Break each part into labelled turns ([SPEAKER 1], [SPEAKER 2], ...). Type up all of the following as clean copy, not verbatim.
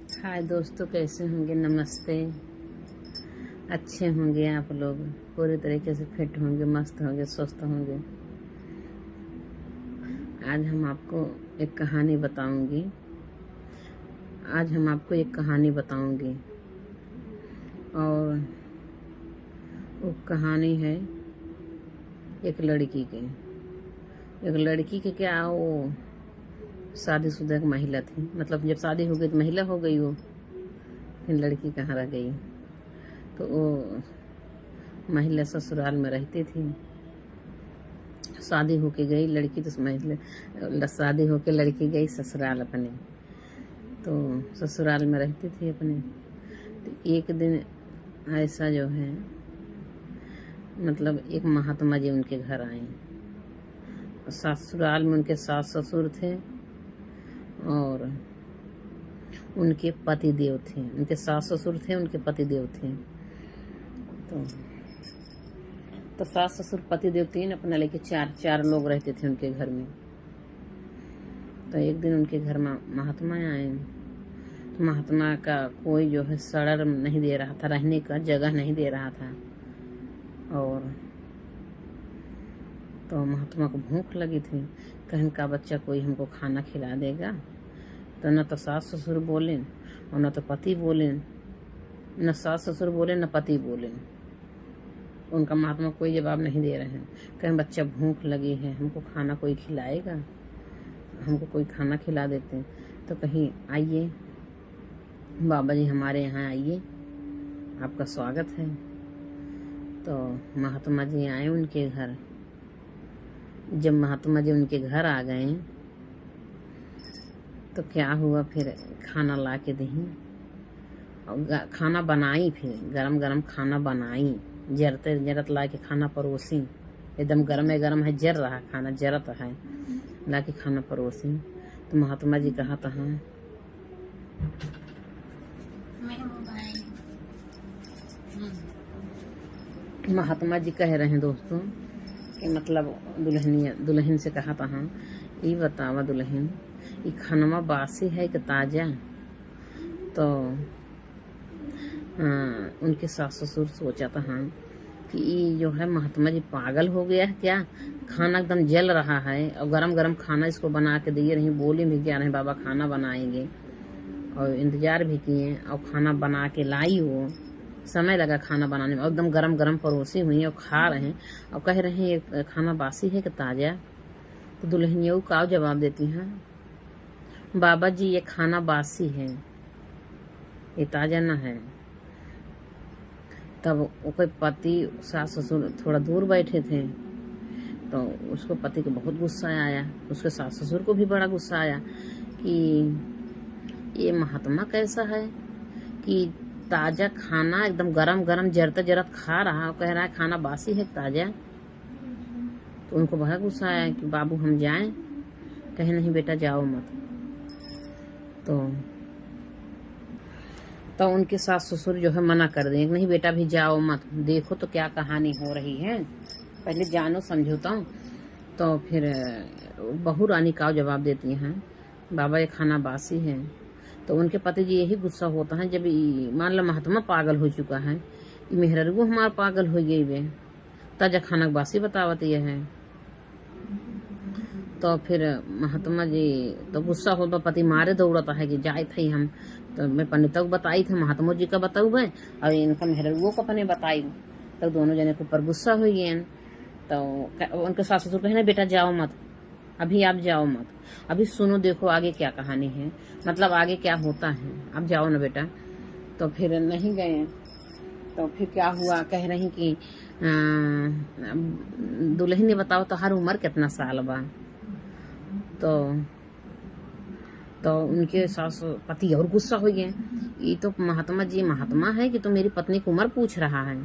[SPEAKER 1] हाय दोस्तों, कैसे होंगे? नमस्ते। अच्छे होंगे आप लोग, पूरे तरीके से फिट होंगे, मस्त होंगे, स्वस्थ होंगे। आज हम आपको एक कहानी बताऊंगी। और वो कहानी है एक लड़की की। के क्या, वो शादीशुदा एक महिला थी। मतलब जब शादी हो गई तो महिला हो गई वो, फिर लड़की कहाँ रह गई। तो वो महिला ससुराल में रहती थी। शादी होके गई लड़की, तो शादी होके लड़की गई ससुराल अपने। तो ससुराल में रहती थी अपने। तो एक दिन ऐसा जो है, मतलब एक महात्मा जी उनके घर आए। ससुराल में उनके सास ससुर थे और उनके पति देव थे। उनके सास ससुर थे, उनके पति देव थे। तो सास ससुर पति देव तीन, अपना लेके चार लोग रहते थे उनके घर में। तो एक दिन उनके घर में महात्मा आए। तो महात्मा का कोई जो है सड़र नहीं दे रहा था, रहने का जगह नहीं दे रहा था। और तो महात्मा को भूख लगी थी। कहन का बच्चा कोई हमको खाना खिला देगा। तो न तो सास ससुर बोले और न तो पति बोले, न सास ससुर बोले न पति बोले। उनका महात्मा कोई जवाब नहीं दे रहे हैं। कहें बच्चा भूख लगी है, हमको खाना कोई खिलाएगा, हमको कोई खाना खिला देते हैं। तो कहीं आइए बाबा जी, हमारे यहाँ आइए, आपका स्वागत है। तो महात्मा जी आए उनके घर। जब महात्मा जी उनके घर आ गए तो क्या हुआ, फिर खाना ला के दी और खाना बनाई। फिर गरम गरम खाना बनाई, जरत ला के खाना परोसी। एकदम गरम है, जर रहा खाना, जरत है, ला के खाना परोसी। तो महात्मा जी कहा था, हाँ महात्मा जी कह रहे हैं दोस्तों कि मतलब दुल्हन से कहा था, हाँ ये बतावा दुल्हन, ये खानवा बासी है कि ताजा? तो उनके सास ससुर सोचा था, हाँ कि ये जो है महात्मा जी पागल हो गया है क्या? खाना एकदम जल रहा है और गरम गरम खाना इसको बना के दिए रही। बोले भी क्या नहीं, बाबा खाना बनाएंगे, और इंतजार भी किए और खाना बना के लाई। वो समय लगा खाना बनाने में, और एकदम गरम गरम परोसी हुई और खा रहे हैं और कह रहे हैं ये खाना बासी है कि ताजा? तो दुल्हन ये का जवाब देती हैं, बाबा जी ये खाना बासी है, ये ताजा न है। तब उसके पति सास ससुर थोड़ा दूर बैठे थे। तो उसको पति को बहुत गुस्सा आया, उसके सास ससुर को भी बड़ा गुस्सा आया कि ये महात्मा कैसा है कि ताजा खाना एकदम गरम गरम जरता जरत खा रहा और कह रहा है खाना बासी है ताजा। तो उनको बड़ा गुस्सा आया कि बाबू हम जाएं। कहे नहीं बेटा जाओ मत। तो उनके सास ससुर जो है मना कर दें, नहीं बेटा भी जाओ मत, देखो तो क्या कहानी हो रही है, पहले जानो समझौता। तो फिर बहू रानी का जवाब देती हैं, बाबा ये खाना बासी है। तो उनके पति जी यही गुस्सा होता है, जब मान लो महात्मा पागल हो चुका है, मेहरगू हमारा पागल हो गई वे, ताजा खाना बासी बतावत ये है। तो फिर महात्मा जी तो गुस्सा होता, पति मारे दौड़ता है कि जाए थे हम। तो मैं पंडित को बताई थे, महात्मा जी का बताऊ है और इनका मेहरगुओं को अपने बताई। तो दोनों जने के ऊपर गुस्सा हो गए। तो उनके सास ससुर कहे ना बेटा जाओ मत, अभी आप जाओ मत, अभी सुनो देखो आगे क्या कहानी है, मतलब आगे क्या होता है, आप जाओ ना बेटा। तो फिर नहीं गए। तो फिर क्या हुआ, कह रही कि दुल्हन ने बताओ तो हर उम्र कितना साल बा? तो उनके सास पति और गुस्सा हो गए, ये तो महात्मा जी महात्मा है कि तो मेरी पत्नी की उम्र पूछ रहा है।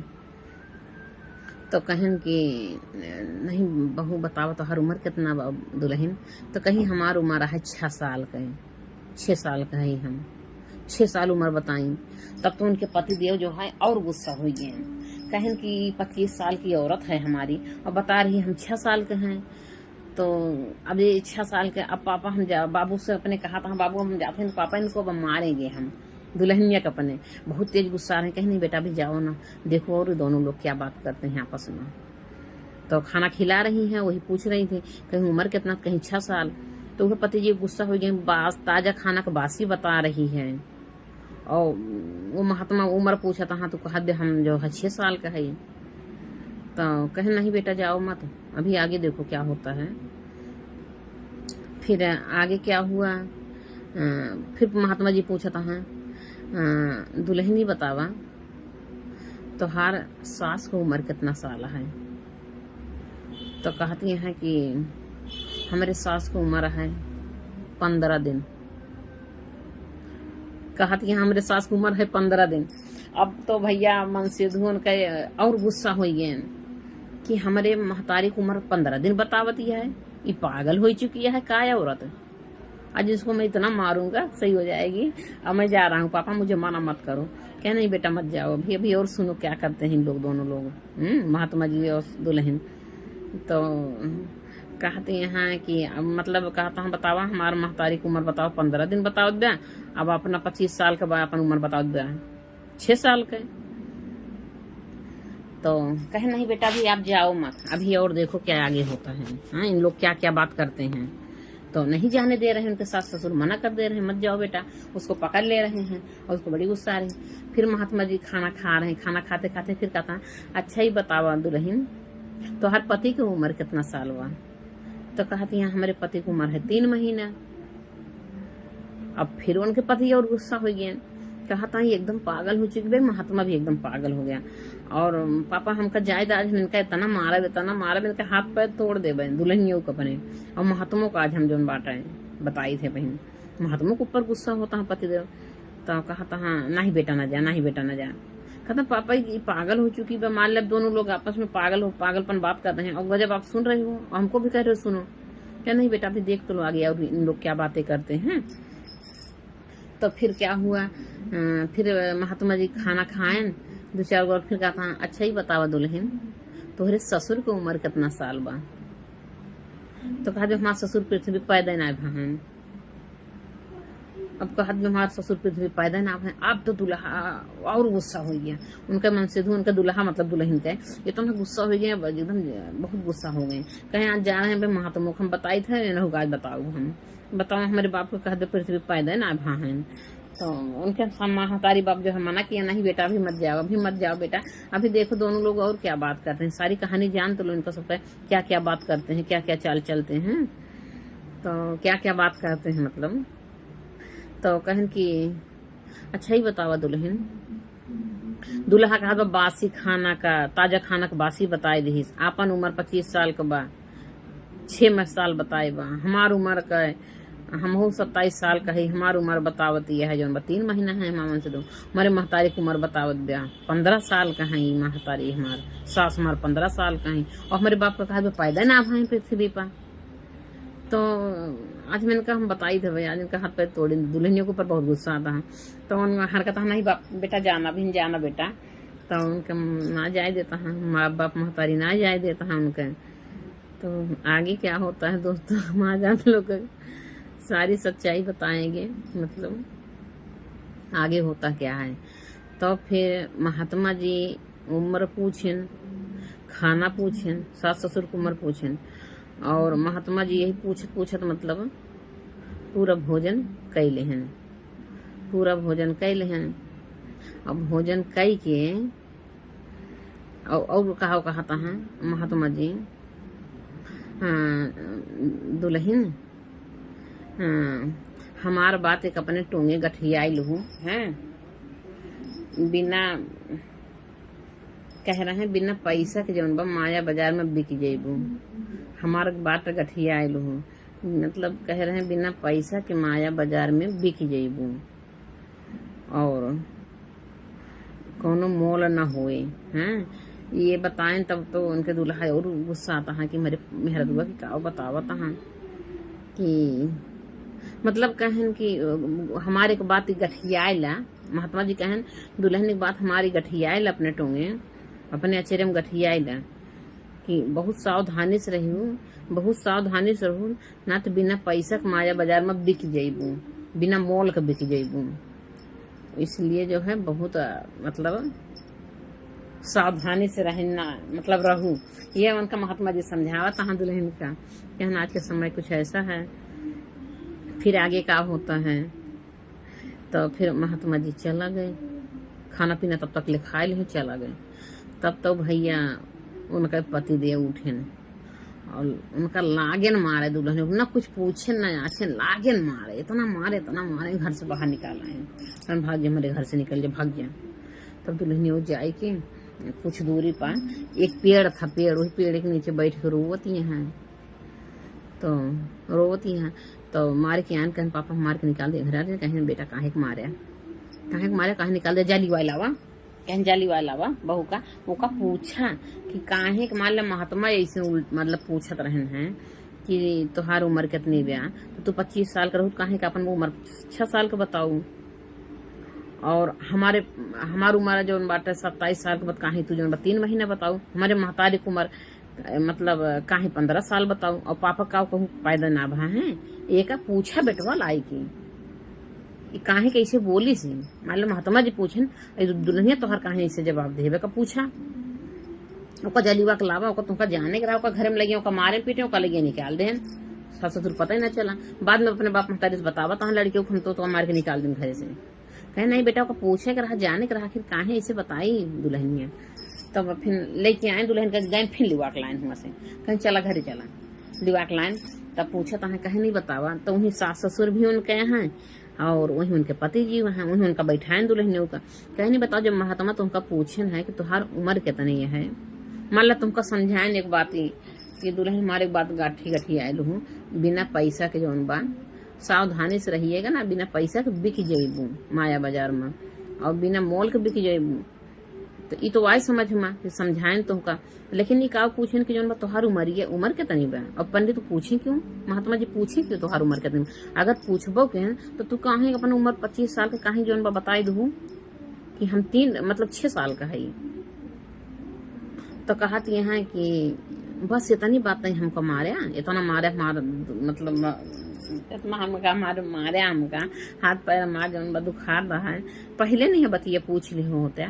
[SPEAKER 1] तो कहन कि नहीं बहू बताओ तो हर उम्र कितना दुल्हन? तो कहीं हमार उम्र है 6 साल का, 6 साल का है, हम 6 साल उम्र बताई। तब तो उनके पति देव जो है और गुस्सा हो गए, कहन कि 25 साल की औरत है हमारी और बता रही हम 6 साल के हैं। तो अब ये 6 साल के, अब पापा हम बाबू से अपने कहा था, बाबू हम जाते हैं तो पापा इनको अब मारेंगे हम, दुल्हनिया का अपने बहुत तेज गुस्सा रहे, कहीं नहीं बेटा भी जाओ ना, देखो और दोनों लोग क्या बात करते हैं आपस में। तो खाना खिला रही हैं, वही पूछ रही थी कहीं उम्र कितना, कहीं 6 साल। तो वह पति जी गुस्सा हो गए, ताजा खाना का बासी बता रही है। और वो महात्मा उम्र पूछा था, हाँ तो कहा दे हम जो है 6 साल का है। तो कहे नहीं बेटा जाओ मत, अभी आगे देखो क्या होता है। फिर आगे क्या हुआ, फिर महात्मा जी पूछा था, हाँ दुल्हनी बतावा तोहार सास को उम्र कितना साल है। तो कहती हैं कि हमारे सास को उम्र है 15 दिन। कहती है हमारे सास को उम्र है 15 दिन। अब तो भैया मन से धुन के और गुस्सा हो गए कि हमारे महतारी की उम्र 15 दिन बतावती है, ये पागल हो चुकी है का औरत। आज इसको मैं इतना मारूंगा सही हो जाएगी। अब मैं जा रहा हूँ पापा, मुझे मना मत करो। क्या नहीं बेटा मत जाओ, अभी अभी और सुनो क्या करते हैं इन लोग, दोनों लोग महात्मा जी और दुल्हन। तो कहते हैं कि मतलब कहता हूँ बतावा हमारे महतारी की उम्र बताओ 15 दिन बताओ दे, अब अपना 25 साल का अपन उम्र बताओ दे 6 साल के। तो कहे नहीं बेटा अभी आप जाओ मत, अभी और देखो क्या आगे होता है। हाँ इन लोग क्या क्या बात करते हैं। तो नहीं जाने दे रहे हैं, उनके सास ससुर मना कर दे रहे हैं मत जाओ बेटा, उसको पकड़ ले रहे हैं और उसको बड़ी गुस्सा आ रही। फिर महात्मा जी खाना खा रहे हैं, खाना खाते खाते फिर कहता अच्छा ही बतावा दुल्हन तो हर पति की उम्र कितना साल हुआ। तो कहती है हमारे पति की उम्र है 3 महीना। अब फिर उनके पति और गुस्सा हो गए, कहता है एकदम पागल हो चुकी। भाई महात्मा भी एकदम पागल हो गया। और पापा हमका जायदाद आज इनका इतना मारा इनका हाथ पैर तोड़ दे दुल्हनियों को अपने। और महात्मों का आज हम जो बांटा बताई थे बहन, महात्मों के ऊपर गुस्सा होता है पतिदेव। तो कहता हाँ नहीं बेटा ना जा, नहीं बेटा ना जा। कहता पापा ये पागल हो चुकी है। मान लिया दोनों लोग आपस में पागलपन बात कर रहे हैं और जब आप सुन रहे हो हमको भी कह रहे हो सुनो। क्या नहीं बेटा अभी देख तो लो आगे और इन लोग क्या बातें करते हैं। तो फिर क्या हुआ, फिर महात्मा जी खाना खाएं 2-4 बार। फिर कहता अच्छा ही बतावा दुल्हन तोहरे ससुर की उम्र कितना साल बा। तो कहा जो हमारे ससुर पृथ्वी पैदा ना भान। अब कहा हमारे ससुर पृथ्वी पैदा ना भान। अब तो दुल्हा और गुस्सा हो गया, उनका मन से उनका दुल्हा मतलब दुल्हन का इतना गुस्सा हो गया, एकदम बहुत गुस्सा हो गए। कहीं आज जा रहे हैं महात्मा को हम बताई थे ना, आज बताओ हम बताओ हमारे बाप को कह दे पृथ्वी पैदा ना भान। तो उनके महतारी बाप जो है मना किया नहीं बेटा अभी मत जाओ, अभी मत जाओ बेटा, अभी देखो दोनों लोग और क्या बात करते हैं, सारी कहानी जान तो लो इनको सबका क्या क्या बात करते हैं, क्या क्या चाल चलते हैं। तो क्या क्या बात करते हैं मतलब। तो कहन कि अच्छा ही बतावा दुल्हन। दुल्हा कहा तो बासी खाना का ताजा खाना का बासी बताए दी। आपन उम्र 25 साल का बा, 6 साल बताए बा। हमार उम्र का हम 27 साल का है, हमार उम्र बतावती है जो 3 महीना है मामन से दो। हमारे महतारी की उम्र बतावत दिया 15 साल का है। महतारी हमार सास हमार 15 साल का है। और हमारे बाप का कहा पैदा ना भाई पृथ्वी पर। तो आज मैंने कहा हम बताई थे भाई, आज इनका हाथ पैर तोड़ी। दुल्हनियों के ऊपर बहुत गुस्सा आता है। तो उनका हरकत नहीं बाप बेटा जाना भी जाना बेटा। तो उनका ना जाए देता है, माँ बाप महतारी ना जाए देता है उनका। तो आगे क्या होता है दोस्तों हम आज आप लोग सारी सच्चाई बताएंगे, मतलब आगे होता क्या है। तो फिर महात्मा जी उम्र पूछें, खाना पूछें, सास ससुर की उम्र पूछें। और महात्मा जी यही पूछत मतलब पूरा भोजन कैले हैं, पूरा भोजन कैले हैं। अब भोजन कई के और कहता है महात्मा जी दुल्हन हमार बात एक अपने टोंगे गठियाई लहू हैं, बिना कह रहे हैं बिना पैसा के जौन बा माया बाजार में बिक जेबू। हमार बात गठियाई लहू मतलब कह रहे हैं बिना पैसा के माया बाजार में बिक जेबू और कोनो मोल न होए हैं। ये बताएं तब तो उनके दुल्हा और गुस्सा आता है कि मेरा दुआ की का बतावता है कि मतलब कहन कि हमारे को बात गठियाला। महात्मा जी कहन दुल्हन की बात हमारी गठियाला, अपने टोंगे अपने अचेरे में गठियाला कि बहुत सावधानी से रहूँ, बहुत सावधानी से रहूँ, ना तो बिना पैसा के माया बाजार में बिक जेबू, बिना मोल के बिक जेबू। इसलिए जो है बहुत मतलब सावधानी से रहना मतलब रहू। ये उनका महात्मा जी समझावा था दुल्हन का कि आज के समय कुछ ऐसा है, फिर आगे का होता है। तो फिर महात्मा जी चला गए, खाना पीना तब तक ले खाए ले चला गए। तब तो भैया उनका पति देव उठे और उनका लागेन मारे दुल्हन को, ना कुछ पूछे ना आछे, लागेन मारे, इतना मारे घर से बाहर निकाला है। भाग जा, मेरे घर से निकल जा, भाग जा। तब दुल्हन वो जाए के कुछ दूरी पर एक पेड़ था, वही पेड़ के नीचे बैठ के रोवती हैं। तो मार के आन कहें पापा मार के निकाल दे घर। कहें बेटा काहे के मारे काहे निकाल दे, जाली वाला वा, कहें जाली वाला वा बहू का। वो का पूछा कि काहे के मान महात्मा ऐसे मतलब पूछत रहन है कि तुहार उम्र कितनी ब्या, तो तू 25 साल का रहू, काहे का अपन उम्र 6 साल का बताऊ, और हमार उम्र जो बाटे 27 साल के बाद काहे तू जो 3 महीने बताऊ, हमारे महतारी की उम्र मतलब काहे 15 साल बताऊ, और पापा का कहूँ पैदा ना भा है। एक पूछा बेटवा लाई की काहे कैसे बोली सी, मान लो महात्मा जी पूछन दुल्हनिया तोहर काहे ऐसे जवाब देवे का पूछा। ओका जलीवा के लावा, ओका तुमका जाने के रहा, घर में लगे ओका मारे पीटे, ओका लगे निकाल देन, सास ससुर पता ही ना चला। बाद में अपने बाप महतारी से बतावा तहाँ लड़के को हम तो मार के निकाल दें घर से। कहे नहीं बेटा ओका पूछे के रहा, जाने के रहा, फिर काहे ऐसे बताई दुल्हनिया। तब फिर लेके आए दुल्हन का, गए फिर लिवा के लाइन हुआ से, कहीं चला घरे चला लिवा के लाइन। तब पूछा तो कहे नहीं बतावा, तो वही सास ससुर भी उनके हैं और वही उनके पति जी हैं, वही उनका बैठाएं दुल्हनियों का। कहे नहीं बताओ, जब महात्मा तुमका पूछन है कि तुम्हार उम्र कितनी है, मान ला तुमका समझाएं एक बात ही कि दुल्हन हमारे बात गाठी आयल हूँ, बिना पैसा के जौन बा सावधानी से रहिएगा ना, बिना पैसा के बिक जेबू माया बाजार में, और बिना मोल के बिक जेबू। तो ये तो आए समझ में कि समझाएं तुमका, लेकिन ये का पूछन कि जौन बा तोहार उम्र कितनी बा। और पंडित पूछे क्यों, महात्मा जी पूछे क्यों तोहार उम्र कितनी। अगर पूछबो के तो तू काहे अपन उम्र 25 साल के काहे जौन बा बताई दू कि हम 6 साल का है। तो कहत यहाँ कि बस इतनी बात नहीं हमको मारे, इतना मारे मतलब इतना हमका हाथ पैर मार जौन बा दुखा रहा है। पहले नहीं बतिया पूछ ली होता,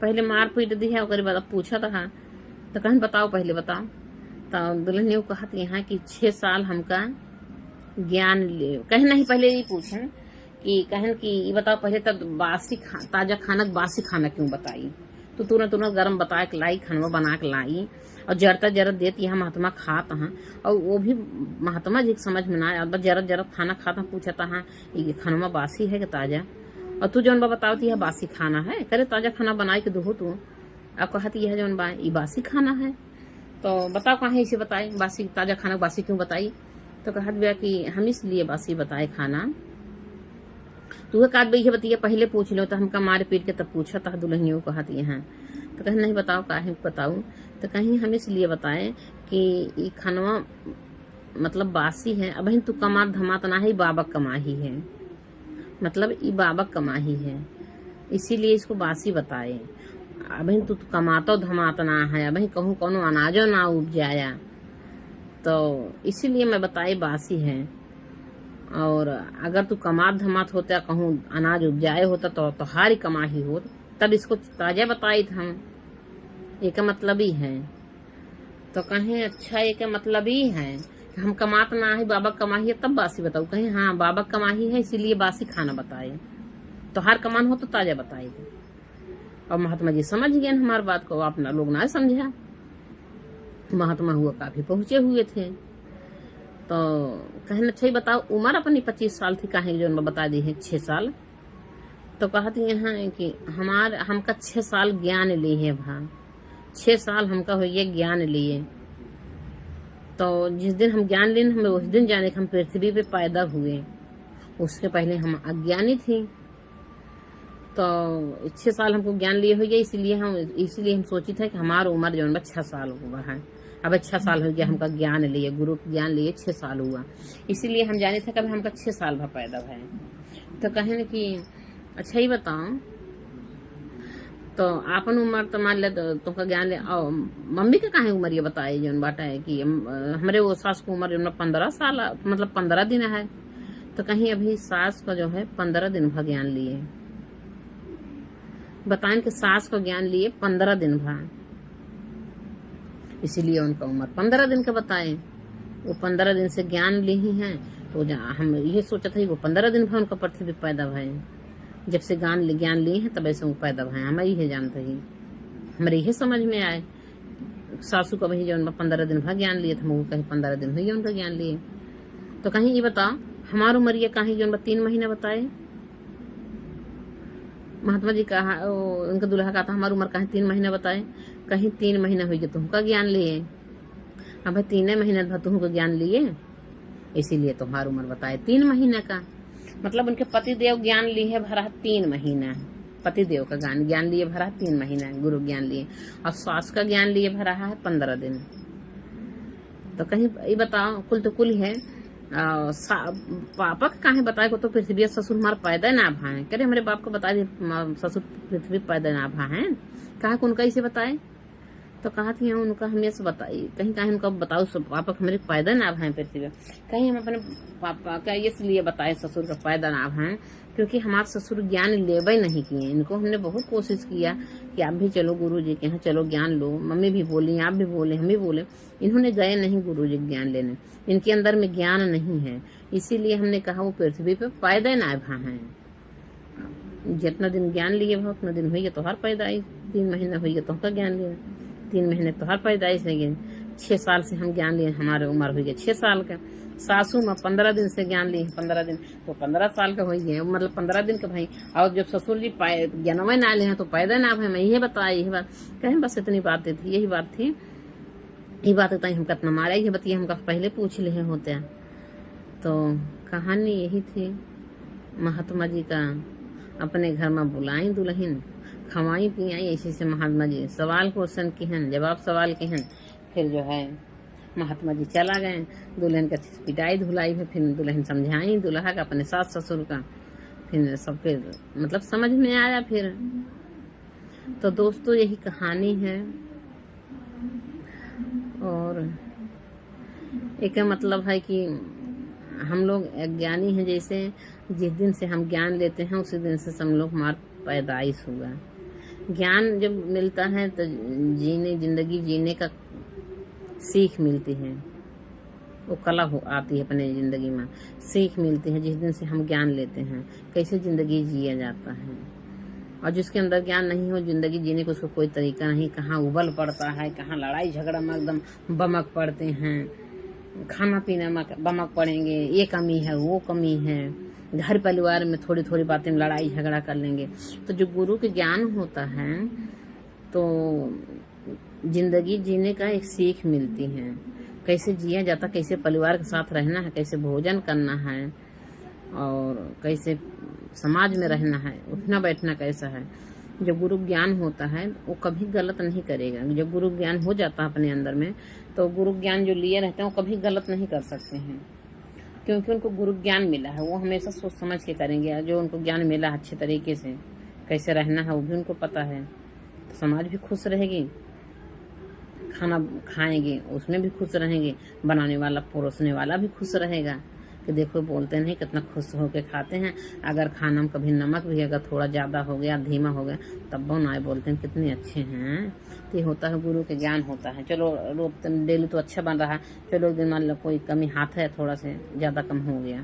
[SPEAKER 1] पहले मार पीट दी है, ओकरे बाद पूछा था तो कहन बताओ पहले बताओ। तो दुल्हन ने कहत यहाँ कि 6 साल हमका ज्ञान ले, कहीं नहीं पहले ये पूछन कि कहन कि ये बताओ पहले तब ताजा खाना बासी खाना क्यों बताई, तो तुरंत गर्म बता के लाई, खाना बना के लाई और जरत देती है महात्मा खात हाँ। और वो भी महात्मा जी समझ में ना आया, जरत खाना खाता पूछता हाँ ये खाना बासी है कि ताजा, और तू जौन बा बतावती है बासी खाना है, करे ताजा खाना बनाई के दो तू। अब कहती है जौन बा ये बासी खाना है, तो बताओ कहाँ इसे बताए बासी ताजा खाना बासी क्यों बताई। तो कहत भैया कि हम इसलिए बासी बताए खाना, तू काट भैया बतिया पहले पूछ लो, तो हमका मार पीट के तब पूछा था दुल्हनियों कहती है। तो कहीं नहीं बताओ काहे बताऊँ, तो कहीं हम इसलिए बताए कि ये खानवा मतलब बासी है, अब तू कमा धमात ना है, बाबा कमाही है, मतलब ये बाबा कमाही है, इसीलिए इसको बासी बताए। अब तू कमातो धमात ना है, अब कहूँ कौनो अनाजो ना उपजाया, तो इसीलिए मैं बताई बासी है। और अगर तू कमात धमात होता, कहूँ अनाज उपजाए होता तो तोहारी कमाही हो, तब इसको ताजा बताई था हम, एक मतलब ही है। तो कहें अच्छा एक मतलब ही है, हम कमात ना है बाबा कमाही है तब बासी बताऊ। कहें हाँ बाबा कमाही है इसीलिए बासी खाना बताए, तो हर कमान हो तो ताजा बताए थे। और महात्मा जी समझ गए हमारी बात को, अपना लोग ना समझा। महात्मा हुआ काफी पहुंचे हुए थे। तो कहना अच्छा बताओ उम्र अपनी 25 साल थी, काहे जो बता दी है 6 साल। तो कहती यहाँ कि हमका 6 साल ज्ञान लिए है भा, 6 साल हमका हो गया ज्ञान लिए। तो जिस दिन हम ज्ञान लिए हमें उस दिन जाने कि हम पृथ्वी पे पैदा हुए, उसके पहले हम अज्ञानी थी। तो 6 साल हमको ज्ञान लिए हो गया, इसीलिए हम सोची थे कि हमारा उम्र जो 6 साल हुआ है। अब 6 साल हो गया हमका ज्ञान लिए, गुरु ज्ञान लिए 6 साल हुआ, इसीलिए हम जाने थे कभी हमका 6 साल भा पैदा है। तो कहे कि अच्छा ही बताओ, तो आपन उम्र तो मान ले तुमका ज्ञान ले, और मम्मी का काहे उम्र ये बताए जो बाटा है कि हमारे वो सास को उम्र जो 15 साल मतलब 15 दिन है। तो कहीं अभी सास का जो है 15 दिन भा ज्ञान लिए, बताएं कि सास को ज्ञान लिए 15 दिन भा, इसीलिए उनका उम्र 15 दिन का बताए। वो 15 दिन से ज्ञान ली ही हैं, तो हम ये सोचा था वो 15 दिन भा उनका पृथ्वी पैदा भय, जब से ज्ञान लिए हैं तब ऐसे वो पैदा भय। हमें यही जानते ही, हमारे यही समझ में आए। सासू का वही जो 15 दिन भा ज्ञान लिए थे, कहीं 15 दिन हुई उनका ज्ञान लिए। तो कहीं ये बताओ हमारी उम्र ये कहीं जो 3 महीने बताए। महात्मा जी कहा, उनका दूल्हा कहा था हमारी उम्र कहीं 3 महीने बताए, कहीं 3 महीने हुई जो तुमका ज्ञान लिए। अब भाई 3 महीने तुमको ज्ञान लिए, इसीलिए तुम्हारी उम्र बताए 3 महीने का। मतलब उनके पति देव ज्ञान लिए भरा 3 महीना, पति देव का ज्ञान लिए भरा 3 महीना गुरु ज्ञान लिए, और सास का ज्ञान लिए भरा है 15 दिन। तो कहीं ये बताओ कुल तो कुल है पापा का कहा बताए को तो पृथ्वी ससुर हमारा पैदा ना भा है। करे हमारे बाप को बता दिए ससुर पृथ्वी पैदा ना भा है, कहा उनका इसे बताए। तो कहा थी उनका हमें से बताई, कहीं कहीं उनका बताओ पापा का हमारे पैदा ना भा है पृथ्वी। कहीं हम अपने पापा का इसलिए बताए ससुर का पैदा ना भा है क्योंकि हमारे ससुर ज्ञान लेवे नहीं किए। इनको हमने बहुत कोशिश किया कि आप भी चलो गुरु जी के यहाँ, चलो ज्ञान लो। मम्मी भी बोली, आप भी बोले, हम भी बोले, इन्होंने गए नहीं गुरु जी ज्ञान लेने। इनके अंदर में ज्ञान नहीं है, इसीलिए हमने कहा वो पृथ्वी पे पैदा ना भा है। जितना दिन ज्ञान लिए भा उतना दिन हुई तो हर पैदाइश, 3 महीने हुई तो का ज्ञान लिया, 3 महीने तो हर पैदाइश नहीं। 6 साल से हम ज्ञान लिए, हमारे उम्र हुई है 6 साल का। सासू में 15 दिन से ज्ञान ली, 15 दिन तो 15 साल का हुई है, मतलब 15 दिन का भाई। और जब ससुर जी ज्ञानवे ना ले हैं तो पैदा ना भाई। मैं यही बताया, यही बात कहें, बस इतनी बातें थी, यही बात थी। यही बात होता है हम कितना मारा, ये बताइए हमका पहले पूछ ले होते हैं। तो कहानी यही थी। महात्मा जी का अपने घर में बुलाई दुल्हन, खवाई पियाई, ऐसे से महात्मा जी सवाल क्वेश्चन की हैं, जवाब सवाल के हैं। फिर जो है महात्मा जी चला गए, दुल्हन का पिटाई धुलाई है, फिर दुल्हन समझाई दूल्हा का अपने सास ससुर का, फिर सबके मतलब समझ में आया। फिर तो दोस्तों यही कहानी है। और एक मतलब है कि हम लोग अज्ञानी हैं, जैसे जिस दिन से हम ज्ञान लेते हैं उसी दिन से हम लोग हमारा पैदाइश हुआ। ज्ञान जब मिलता है तो जिंदगी जीने का सीख मिलती है, वो कला आती है अपने जिंदगी में, सीख मिलती है। जिस दिन से हम ज्ञान लेते हैं कैसे जिंदगी जिया जाता है, और जिसके अंदर ज्ञान नहीं हो जिंदगी जीने को उसको कोई तरीका नहीं, कहाँ उबल पड़ता है, कहाँ लड़ाई झगड़ा में एकदम बमक पड़ते हैं, खाना पीना में बमक पड़ेंगे, ये कमी है वो कमी है, घर परिवार में थोड़ी थोड़ी बातें में लड़ाई झगड़ा कर लेंगे। तो जो गुरु के ज्ञान होता है तो जिंदगी जीने का एक सीख मिलती है, कैसे जिया जाता, कैसे परिवार के साथ रहना है, कैसे भोजन करना है, और कैसे समाज में रहना है, उठना बैठना कैसा है। जब गुरु ज्ञान होता है वो कभी गलत नहीं करेगा। जब गुरु ज्ञान हो जाता है अपने अंदर में तो गुरु ज्ञान जो लिए रहते हैं वो कभी गलत नहीं कर सकते हैं, क्योंकि उनको गुरु ज्ञान मिला है। वो हमेशा सोच समझ के करेंगे, जो उनको ज्ञान मिला है अच्छे तरीके से कैसे रहना है वो भी उनको पता है। तो समाज भी खुश रहेगी, खाना खाएंगे उसमें भी खुश रहेंगे, बनाने वाला परोसने वाला भी खुश रहेगा कि देखो बोलते नहीं कितना खुश होके खाते हैं। अगर खाना में कभी नमक भी अगर थोड़ा ज़्यादा हो गया, धीमा हो गया, तब वो ना बोलते हैं कितने अच्छे हैं। तो ये होता है गुरु के ज्ञान होता है। चलो रोज डेली तो अच्छा बन रहा है, चलो एक दिन मान लो कोई कमी हाथ है थोड़ा से ज़्यादा कम हो गया,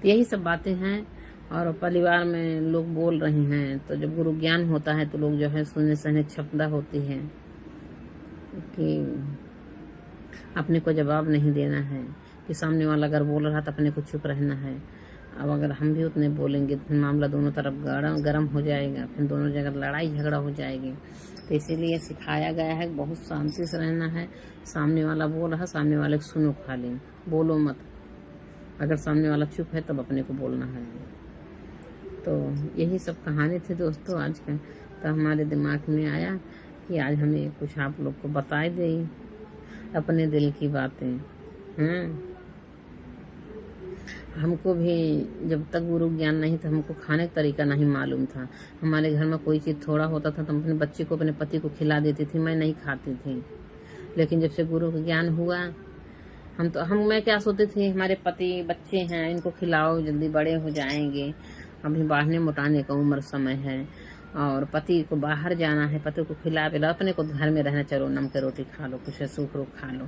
[SPEAKER 1] तो यही सब बातें हैं। और परिवार में लोग बोल रहे हैं तो जब गुरु ज्ञान होता है तो लोग जो है सुनने सहने क्षमता होती है कि अपने को जवाब नहीं देना है, कि सामने वाला अगर बोल रहा तो अपने को चुप रहना है। अब अगर हम भी उतने बोलेंगे तो मामला दोनों तरफ गर्म हो जाएगा, फिर दोनों जगह लड़ाई झगड़ा हो जाएगी। तो इसीलिए सिखाया गया है बहुत शांति से रहना है। सामने वाला बोल रहा, सामने वाले को सुनो, खाली बोलो मत। अगर सामने वाला चुप है तब अपने को बोलना है। तो यही सब कहानी थी दोस्तों आज का। तो हमारे दिमाग में आया कि आज हमें कुछ आप लोग को बता दें अपने दिल की बातें। हमको भी जब तक गुरु ज्ञान नहीं था हमको खाने का तरीका नहीं मालूम था। हमारे घर में कोई चीज़ थोड़ा होता था तो हम अपने बच्चे को अपने पति को खिला देती थी, मैं नहीं खाती थी। लेकिन जब से गुरु का ज्ञान हुआ मैं क्या सोचती थी, हमारे पति बच्चे हैं इनको खिलाओ जल्दी बड़े हो जाएंगे, अभी बढ़ने मोटाने का उम्र समय है, और पति को बाहर जाना है, पति को खिला पिला, अपने को घर में रहना, चलो नमक रोटी खा लो, कुछ सूख रोक खा लो।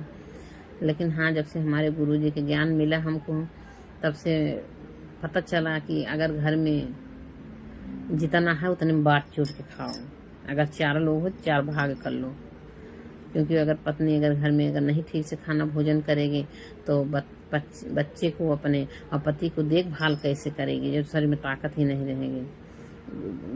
[SPEAKER 1] लेकिन हाँ, जब से हमारे गुरुजी के ज्ञान मिला हमको, तब से पता चला कि अगर घर में जितना है उतने में बांट चूट के खाओ। अगर 4 लोग हो 4 भाग कर लो, क्योंकि अगर पत्नी अगर घर में अगर नहीं ठीक से खाना भोजन करेगी तो बच्चे को अपने और पति को देखभाल कैसे करेगी जब शरीर में ताकत ही नहीं रहेगी।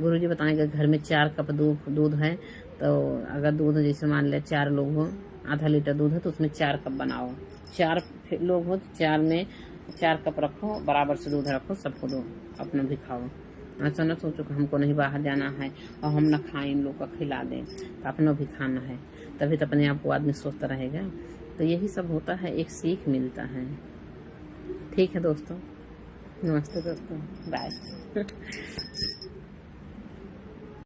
[SPEAKER 1] गुरुजी बताएंगे घर में 4 कप दूध है, तो अगर दूध जैसे मान ले 4 लोग हो, आधा लीटर दूध है तो उसमें 4 कप बनाओ। 4 लोग हो तो 4 में 4 कप रखो, बराबर से दूध रखो, सबको दो, अपना भी खाओ। ऐसा न सोचो कि हमको नहीं बाहर जाना है और हम न खाएं, इन लोग का खिला दें, तो अपना भी खाना है, तभी तो अपने आप को आदमी स्वस्थ रहेगा। तो यही सब होता है, एक सीख मिलता है। ठीक है दोस्तों, नमस्ते दोस्तों, बाय।